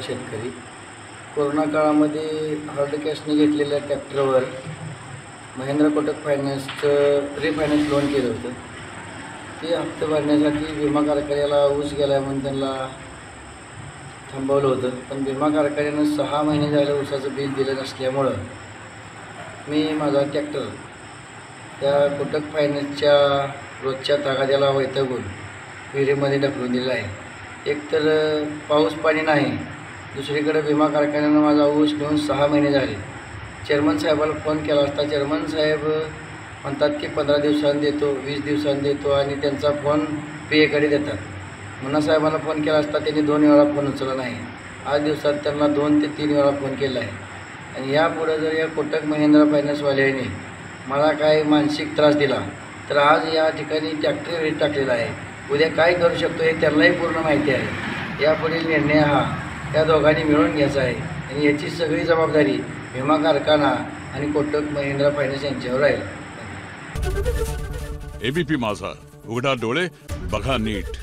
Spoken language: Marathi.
शेतकरी. कोरोना काळामध्ये हार्ड कॅशने घेतलेल्या ट्रॅक्टरवर महिंद्रा कोटक फायनान्सचं रिफायनान्स लोन केलं होतं. ते हप्ते भरण्यासाठी विमा कारखान्याला ऊस गेला म्हणून त्यांना थांबवलं होतं. पण विमा कारखान्यानं 6 महिने झालं ऊसाचं बिल दिलं नसल्यामुळं मी माझा ट्रॅक्टर त्या कोटक फायनान्सच्या रोजच्या तगाद्याला वैतागून विहिरीमध्ये ढकलून दिलेला आहे. एकतर पाऊस पाणी नाही, दुसरीकडे विमा कारखान्यानं माझा ऊस घेऊन 6 महिने झाले. चेअरमन साहेबाला फोन केला असता चेअरमन साहेब म्हणतात की 15 दिवसांनी देतो, 20 दिवसांनी देतो आणि त्यांचा फोन पेकडे देतात. मुन्ना साहेबांना फोन केला असता त्यांनी 2 वेळा फोन उचलला नाही. आज दिवसात त्यांना 2 ते 3 वेळा फोन केला आहे. आणि यापुढे जर या कोटक महिंद्रा फायनान्सवाल्याने मला काय मानसिक त्रास दिला तर आज या ठिकाणी ट्रॅक्टर रेट टाकलेला आहे. उद्या काय करू शकतो हे त्यांनाही पूर्ण माहिती आहे. यापुढील निर्णय हा त्या दोघांनी मिळून घ्यायचा आहे आणि याची सगळी जबाबदारी विमा कारखाना आणि कोटक महिंद्रा फायनान्स यांच्यावर राहील. एबीपी माझा, उघडा डोळे बघा नीट.